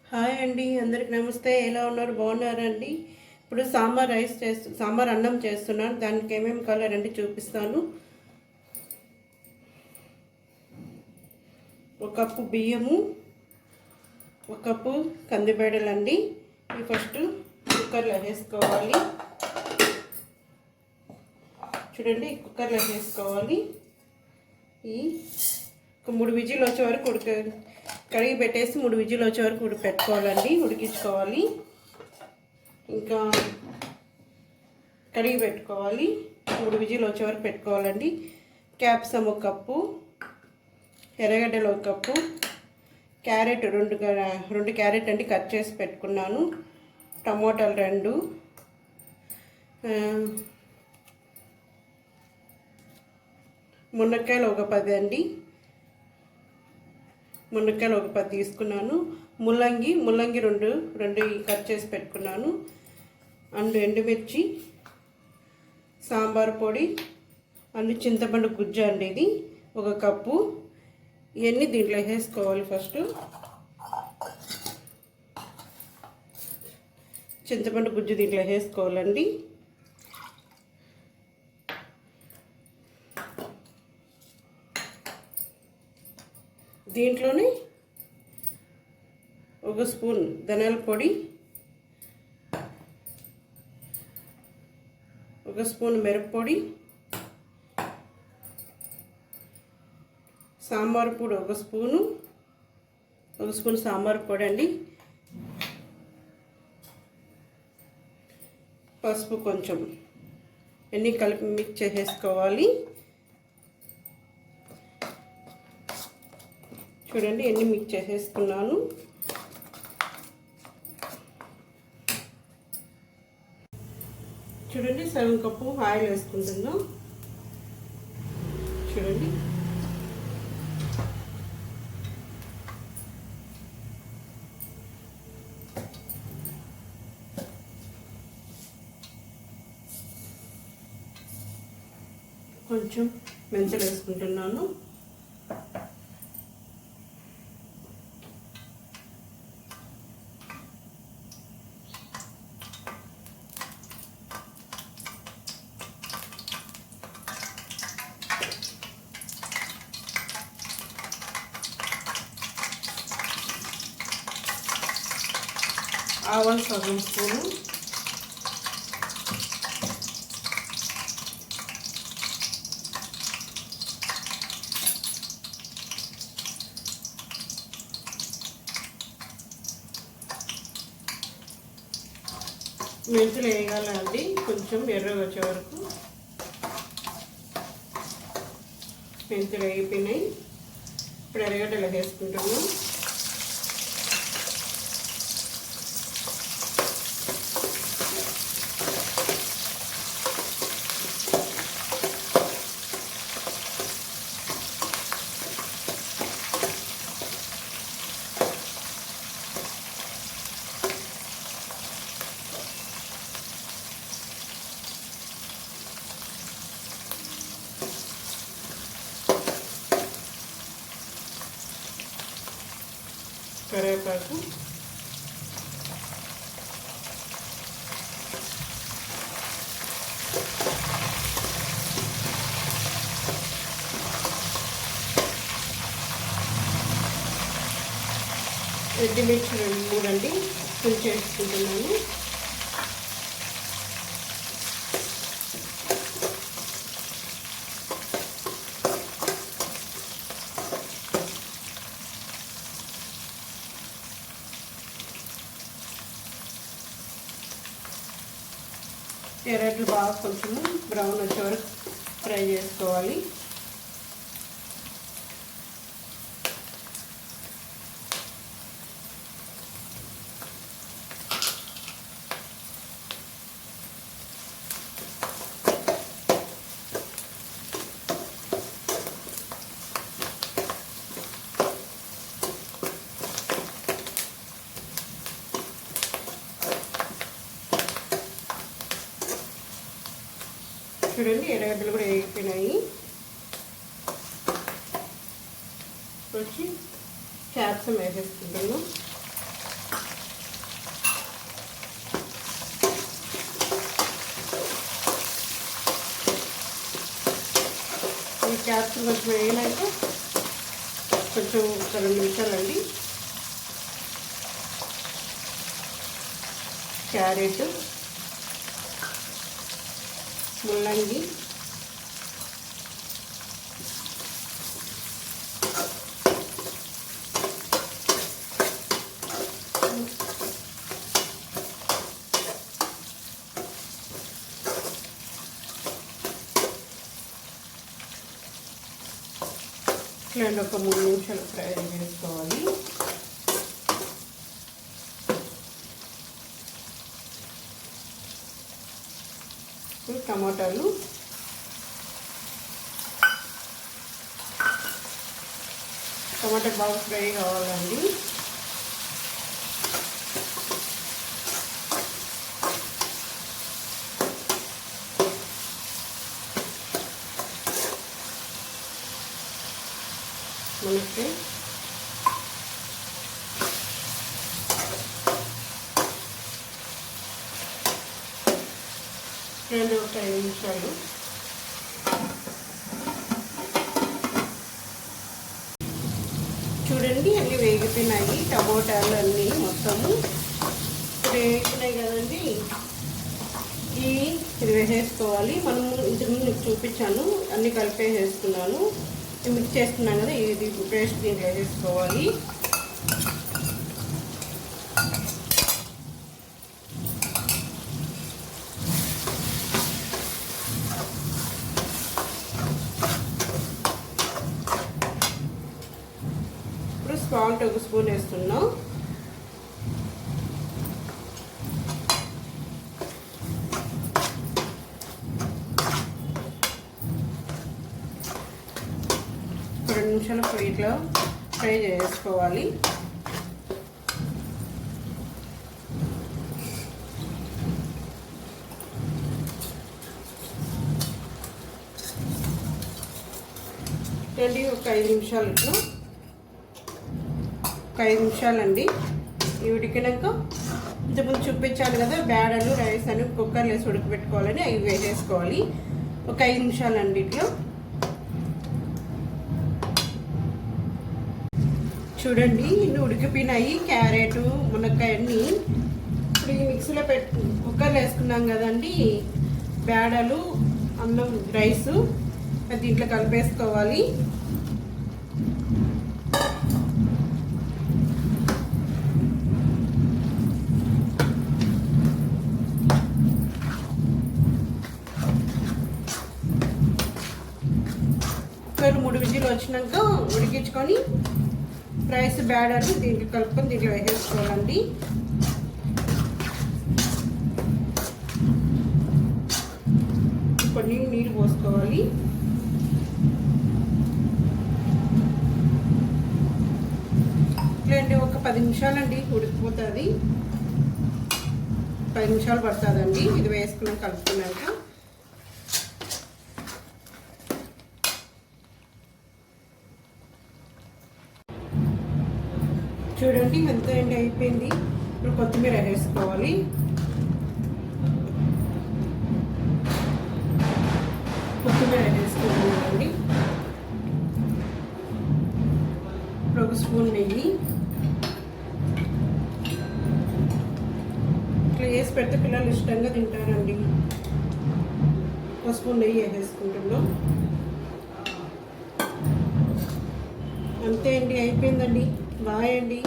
Hi అండి, అందరికి నమస్తే. ఎలా ఉన్నారు? బాగున్నారండి? ఇప్పుడు సాంబార్ అన్నం చేస్తున్నాను. దానికి ఏమేమి కావాలంటే చూపిస్తాను. ఒక కప్పు బియ్యము, ఒక కప్పు కందిబేడలండి. ఇవి ఫస్ట్ కుక్కర్లో వేసుకోవాలి. చూడండి, కుక్కర్లో వేసుకోవాలి. ఈ ఒక 3 విజిల్ వచ్చే వరకు కడిగి పెట్టేసి 3 విజిల్ వచ్చే వరకు పెట్టుకోవాలండి, ఉడికించుకోవాలి. ఇంకా కడిగి పెట్టుకోవాలి, 3 విజిల్ వచ్చే వరకు పెట్టుకోవాలండి. క్యాప్సికమ్ 1 కప్పు, ఎర్రగడ్డలు 1 కప్పు, క్యారెట్ 2 క్యారెట్ అండి కట్ చేసి పెట్టుకున్నాను, టమోటాలు 2, మునక్కాయలు 10 అండి, మునక్కాయలు 10 తీసుకున్నాను. ముల్లంగి 2 కట్ చేసి పెట్టుకున్నాను. అండ్ ఎండుమిర్చి, సాంబార్ పొడి అండ్ చింతపండు గుజ్జు అండి, ఇది 1 కప్పు. ఇవన్నీ దీంట్లో వేసుకోవాలి. ఫస్ట్ చింతపండు గుజ్జు దీంట్లో వేసుకోవాలండి. దీంట్లోనే 1 స్పూన్ ధనియాల పొడి, 1 స్పూన్ మిరప్పొడి, సాంబార్ పొడి 1 స్పూన్ సాంబార్ పొడి అండి, పసుపు కొంచెం, అన్నీ కలిపి మిక్స్ చేసేసుకోవాలి. చూడండి, ఎన్ని మిక్స్ చేసేసుకున్నాను. చూడండి, 7 కప్పు ఆయిల్ వేసుకుంటున్నాం. చూడండి, కొంచెం మెంతులు వేసుకుంటున్నాను. ఆవాలు 1 స్పూను, మెంతులు వేయగాలండి కొంచెం ఎర్రగా వచ్చే వరకు. మెంతులు వేగిపోయినాయి. ఇప్పుడు ఎర్రగడ్డలు వేసుకుంటున్నాం. కరివేపాకు, ఎండుమిర్చి 2-3 అండి కొంచెం వేసుకుంటున్నాను. ఎర్రట్లు బాగా కొంచెం బ్రౌన్ వచ్చే వరకు ఫ్రై చేసుకోవాలి. చూడండి, ఎర్రగడ్డలు కూడా వేగిపోయినాయి. వచ్చి క్యాప్సికం వేసేసుకుంటాను. క్యాప్సికమ్ కొంచెం వేయనాక కొంచెం ఒక 2 నిమిషాలండి క్యారెట్, ముల్లంగి, ఇట్లా ఒక 3 నిమిషాలు ఫ్రై చేసుకోవాలి. టమాటాలు బాగా ఫ్రై కావాలండి. మనకి ఒక 5 నిమిషాలు చూడండి. అన్నీ వేగిపోయినాయి టమోటాలు అన్నీ మొత్తము వేగిపోయినాయి కదండి. ఇది వేసేసుకోవాలి. మనము ఇంతకుముందు మీకు చూపించాను, అన్నీ కలిపేసేసుకున్నాను, మిక్స్ చేసుకున్నాను కదా. ఇది పేస్ట్ దీన్ని వేసేసుకోవాలి. సాల్ట్ 1 స్పూన్ వేస్తున్నాం. ఒక 2 నిమిషాలు ఇట్లా ఫ్రై చేసుకోవాలి. ఒక 5 నిమిషాలు ఇట్లా ఒక 5 నిమిషాలండి. ఇవి ఉడికినాక ఇంతకుముందు చూపించాను కదా బేడలు రైస్ అని కుక్కర్లో వేసి ఉడకబెట్టుకోవాలని అవి వేసేసుకోవాలి. ఒక 5 నిమిషాలండి. ఇట్లా చూడండి ఇన్ని ఉడికిపోయినాయి. క్యారెట్, మునక్కాయ అన్నీ ఇప్పుడు ఈ మిక్సీలో కుక్కర్లో వేసుకున్నాం కదండి. బేడలు, అన్నం, రైసు అది దీంట్లో కలిపేసుకోవాలి. కుక్కర్ 3 విజిల్ వచ్చినాక ఉడికించుకొని రైస్ బ్యాడర్ని దీంట్లో కలుపుకొని దీంట్లో వేసేసుకోవాలండి. కొన్ని నీళ్ళు పోసుకోవాలి. ఇట్లాంటి ఒక 10 నిమిషాలండి ఉడికిపోతుంది. 10 నిమిషాలు పడుతుందండి ఇది వేసుకున్నాక కలుపుకున్నాక. చూడండి ఎంత ఎండి అయిపోయింది. ఇప్పుడు కొత్తిమీర వేసుకోవాలి. కొత్తిమీర వేసుకుంటున్నామండి. ఇప్పుడు 1 స్పూన్ నెయ్యి. ఇట్లా వేసి పెడితే పిల్లలు ఇష్టంగా తింటారండి. 1 స్పూన్ నెయ్యి వేసేసుకుంటున్నాం. అంతే అండి, అయిపోయిందండి. బాయ్ అండి.